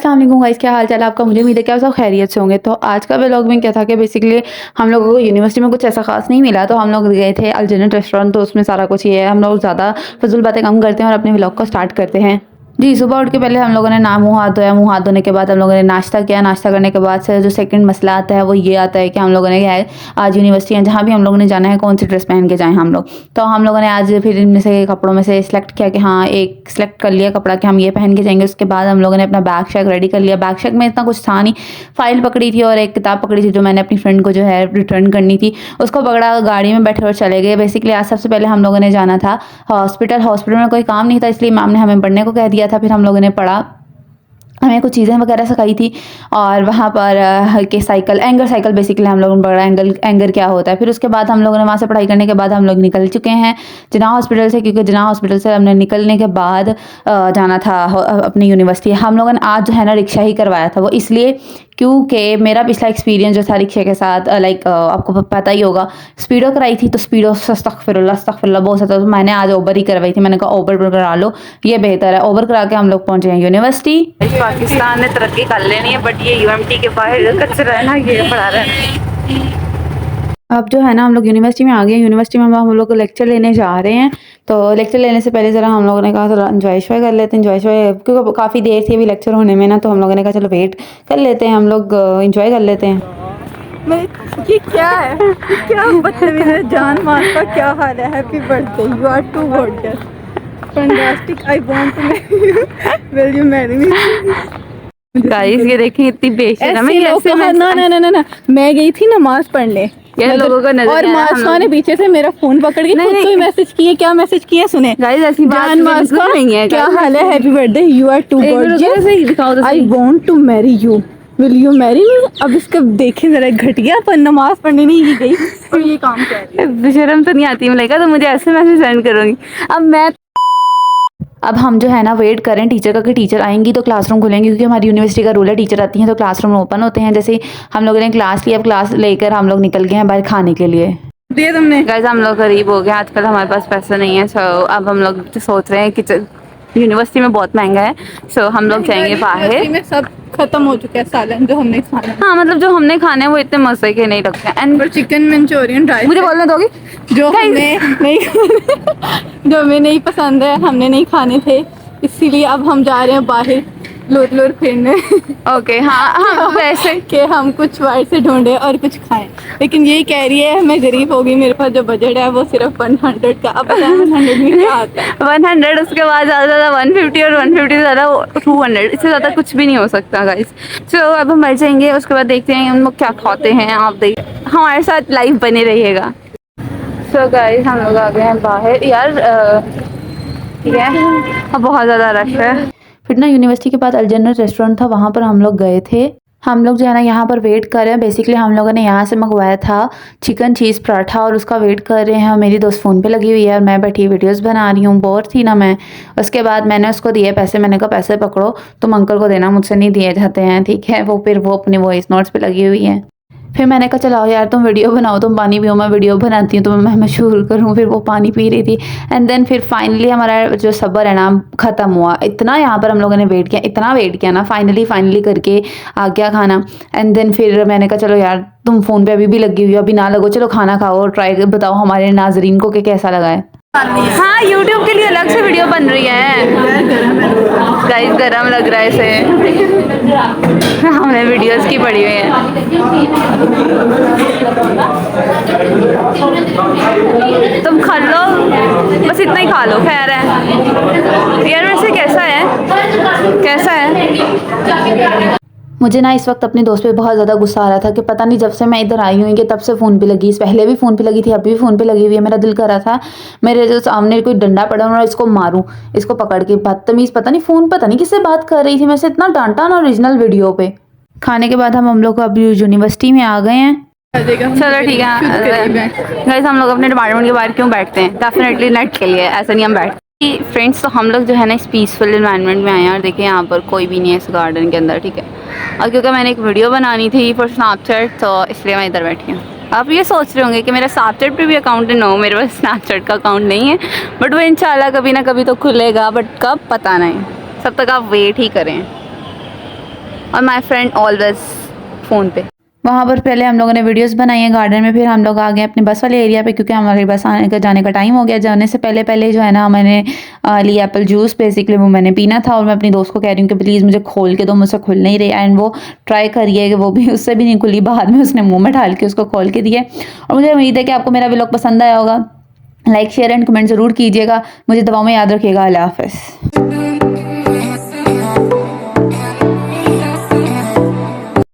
अस्सलाम वालेकुम गाइस, क्या हाल चाल है आपका। मुझे उम्मीद है कि आप सब खैरियत से होंगे। तो आज का व्लॉग में क्या था कि बेसिकली हम लोगों को यूनिवर्सिटी में कुछ ऐसा खास नहीं मिला, तो हम लोग गए थे अल जन्नत रेस्टोरेंट। तो उसमें सारा कुछ ये है, हम लोग ज़्यादा फजूल बातें कम करते हैं और अपने व्लॉग को स्टार्ट करते हैं। जी, सुबह उठ के पहले हम लोगों ने मुँह हाथ धोया। मुँह हाथ धोने के बाद हम लोगों ने नाश्ता किया। नाश्ता करने के बाद से जो सेकंड मसला आता है वो ये आता है कि हम लोगों ने क्या है, आज यूनिवर्सिटी है जहाँ भी हम लोगों ने जाना है, कौन सी ड्रेस पहन के जाएँ हम लोग। तो हम लोगों ने आज फिर इनमें से कपड़ों में से सिलेक्ट किया कि हाँ, एक सिलेक्ट कर लिया कपड़ा कि हम ये पहन के जाएंगे। उसके बाद हम लोगों ने अपना बैग शैग रेडी कर लिया। बैग शैग में इतना कुछ था नहीं, फाइल पकड़ी थी और एक किताब पकड़ी थी जो मैंने अपनी फ्रेंड को जो है रिटर्न करनी थी, उसको पकड़ा, गाड़ी में बैठे और चले गए। बेसिकली आज सबसे पहले हम लोगों ने जाना था हॉस्पिटल में कोई काम नहीं था, इसलिए मैम ने हमें पढ़ने को कह दिया था। फिर हम लोगों ने पढ़ा, हमें कुछ चीज़ें वगैरह सिखाई थी और वहाँ पर के साइकिल, एंगर साइकिल बेसिकली हम लोगों ने पढ़ा, एंगर क्या होता है। फिर उसके बाद हम लोगों ने वहाँ से पढ़ाई करने के बाद हम लोग निकल चुके हैं जिन्ना हॉस्पिटल से, क्योंकि जिन्ना हॉस्पिटल से हमने निकलने के बाद जाना था अपनी यूनिवर्सिटी। हम लोगों ने आज जो है ना रिक्शा ही करवाया था, वो इसलिए क्योंकि मेरा पिछला एक्सपीरियंस जो था रिक्शे के साथ, लाइक आपको पता ही होगा, स्पीडो कराई थी। तो स्पीडो अस्तगफिरुल्लाह बहुत सा था, तो मैंने आज ओबर ही करवाई थी। मैंने कहा ओबर करा लो, ये बेहतर है। ओबर करा के हम लोग पहुंचे हैं यूनिवर्सिटी। पाकिस्तान ने तरक्की कर लेनी है, बट ये यूएमटी के बाहर कचरा है ना, ये पड़ा रहा है। अब जो है ना हम लोग यूनिवर्सिटी में आ गए हैं। यूनिवर्सिटी में हम लोग को लेक्चर लेने जा रहे हैं। तो लेक्चर लेने से पहले ज़रा हम लोगों ने कहा थोड़ा इन्जॉय कर लेते हैं। क्योंकि काफ़ी देर थी अभी लेक्चर होने में ना, तो हम लोगों ने कहा चलो वेट कर लेते हैं, हम लोग इन्जॉय कर लेते हैं। ये क्या है, ये क्या बदतमीज़ है, जान मान का क्या हाल है। Happy birthday, you are too gorgeous, fantastic, I want to marry you, will you marry me. Guys ये देखें, इतनी बेशर्म है ऐसे। ना, मैं गई थी नमाज पढ़ने, ये लोगों को नजर और मास्का ने पीछे से मेरा फोन पकड़ के खुद को मैसेज किए। क्या मैसेज किए सुने गाइस, ऐसी बात नहीं है। क्या हाल है, happy birthday, you are too gorgeous, I want to marry you, will you marry me. अब इसका देखे जरा, घटिया पर नमाज पढ़ने नहीं गई और ये काम कर रही है। शर्म तो नहीं आती मलाइका, तो मुझे ऐसे मैसेज सेंड करूंगी। अब हम जो है ना वेट करें टीचर का कि टीचर आएंगी तो क्लासरूम खुलेंगे, क्योंकि हमारी यूनिवर्सिटी का रूल है, टीचर आती हैं तो क्लासरूम ओपन होते हैं। जैसे हम लोगों ने क्लास लिया, अब क्लास लेकर हम लोग निकल गए हैं बाहर खाने के लिए। दिया तुमने? गाइस हम लोग गरीब हो गए, आजकल हमारे पास पैसा नहीं है। सो अब हम लोग सोच रहे हैं कि यूनिवर्सिटी में बहुत महंगा है, सो हम लोग जाएंगे बाहर। में सब खत्म हो चुका है सालन जो हमने खाना। हाँ, मतलब जो हमने खाने वो इतने मजे के नहीं लगते। एंड चिकन मंचूरियन ड्राई, मुझे बोलने दोगी जो हमने नहीं जो हमें नहीं पसंद है, हमने नहीं खाने थे, इसीलिए अब हम जा रहे हैं बाहर लोर फिरने। ओके, हाँ वैसे कि हम कुछ बाहर से ढूंढे और कुछ खाएं। लेकिन यही कह रही है मैं गरीब हो गई, मेरे पास जो बजट है वो सिर्फ 100 का। अब 100 में क्या आता है? 100, उसके बाद ज़्यादा 150 और 150 से ज़्यादा 200, इससे ज़्यादा कुछ भी नहीं हो सकता गाइस। सो अब हम मर जाएंगे, उसके बाद देखते हैं हम लोग क्या खाते हैं। आप देख, हमारे साथ लाइव बने रहिएगा। सो गाइस हम लोग आ गए हैं बाहर। यार अब बहुत ज़्यादा रश है। फिर ना यूनिवर्सिटी के बाद अल जन्नत रेस्टोरेंट था, वहाँ पर हम लोग गए थे। हम लोग जो है ना यहाँ पर वेट कर रहे हैं। बेसिकली हम लोगों ने यहाँ से मंगवाया था चिकन चीज़ पराठा और उसका वेट कर रहे हैं। मेरी दोस्त फ़ोन पे लगी हुई है और मैं बैठी वीडियोस बना रही हूँ, बोर थी ना मैं। उसके बाद मैंने उसको दिए पैसे, मैंने कहा पैसे पकड़ो, तुम अंकल को देना, मुझसे नहीं दिए जाते हैं, ठीक है। वो फिर वो अपने वॉइस नोट्स पे लगी हुई है। फिर मैंने कहा चलाओ यार तुम वीडियो बनाओ, तुम पानी पियो, मैं वीडियो बनाती हूँ तो मैं मशहूर करूँ। फिर वो पानी पी रही थी एंड देन फिर फाइनली हमारा जो सब्र है ना ख़त्म हुआ। इतना यहाँ पर हम लोगों ने वेट किया, इतना वेट किया ना, फाइनली करके आ गया खाना। एंड देन फिर मैंने कहा चलो यार तुम फ़ोन पे अभी भी लगी हुई हो, अभी ना लगो, चलो खाना खाओ और ट्राई बताओ हमारे नाजरीन को कि कैसा लगा है। हाँ, यूट्यूब के लिए अलग से वीडियो बन रही है गाइस, गरम लग रहा है इसे। हमने वीडियोस की पड़ी हुई है। तुम खा लो, बस इतना ही खा लो, खैर है यार। वैसे कैसा है? मुझे ना इस वक्त अपने दोस्त पे बहुत ज़्यादा गुस्सा आ रहा था कि पता नहीं जब से मैं इधर आई हूँ कि तब से फ़ोन पे लगी, इस पहले भी फ़ोन पे लगी थी, अभी भी फ़ोन पे लगी हुई है। मेरा दिल कर रहा था मेरे जो सामने कोई डंडा पड़ा और इसको मारूं, इसको पकड़ के। बदतमीज़, पता नहीं किससे बात कर रही थी, मैं से इतना डांटा ना ओरिजिनल वीडियो पे। खाने के बाद हम लोग अभी यूनिवर्सिटी में आ गए हैं। चलो ठीक है गाइस, हम लोग अपने डिपार्टमेंट के बाहर क्यों बैठते हैं? डेफिनेटली नेट के लिए, ऐसा नहीं हम बैठते फ्रेंड्स। तो हम लोग जो है ना इस पीसफुल इन्वायरमेंट में आए हैं और देखिए यहाँ पर कोई भी नहीं है इस गार्डन के अंदर, ठीक है। और क्योंकि मैंने एक वीडियो बनानी थी फॉर स्नैपचैट, तो इसलिए मैं इधर बैठी हूँ। आप ये सोच रहे होंगे कि मेरा स्नैपचैट पे भी अकाउंट है। नो, मेरे पास स्नैपचैट का अकाउंट नहीं है, बट वो इंशाल्लाह कभी ना कभी तो खुलेगा, बट कब पता नहीं, तब तक आप वेट ही करें। और माई फ्रेंड ऑलवेज फ़ोन पे। वहाँ पर पहले हम लोगों ने वीडियोस बनाई हैं गार्डन में, फिर हम लोग आ गए अपने बस वाले एरिया पे क्योंकि हमारी बस आने का जाने का टाइम हो गया। जाने से पहले पहले जो है ना मैंने लिया एप्पल जूस, बेसिकली वो मैंने पीना था और मैं अपनी दोस्त को कह रही हूँ कि प्लीज़ मुझे खोल के दो, मुझसे खुल नहीं रही। एंड वो ट्राई करिए कि वो भी उससे भी नहीं खुली, बाद में उसने मुँह में डाल के उसको खोल के दिए। और मुझे उम्मीद है कि आपको मेरा व्लॉग पसंद आया होगा। लाइक शेयर एंड कमेंट ज़रूर कीजिएगा। मुझे दुआओं में याद रखिएगा। अल्लाह हाफ़िज़।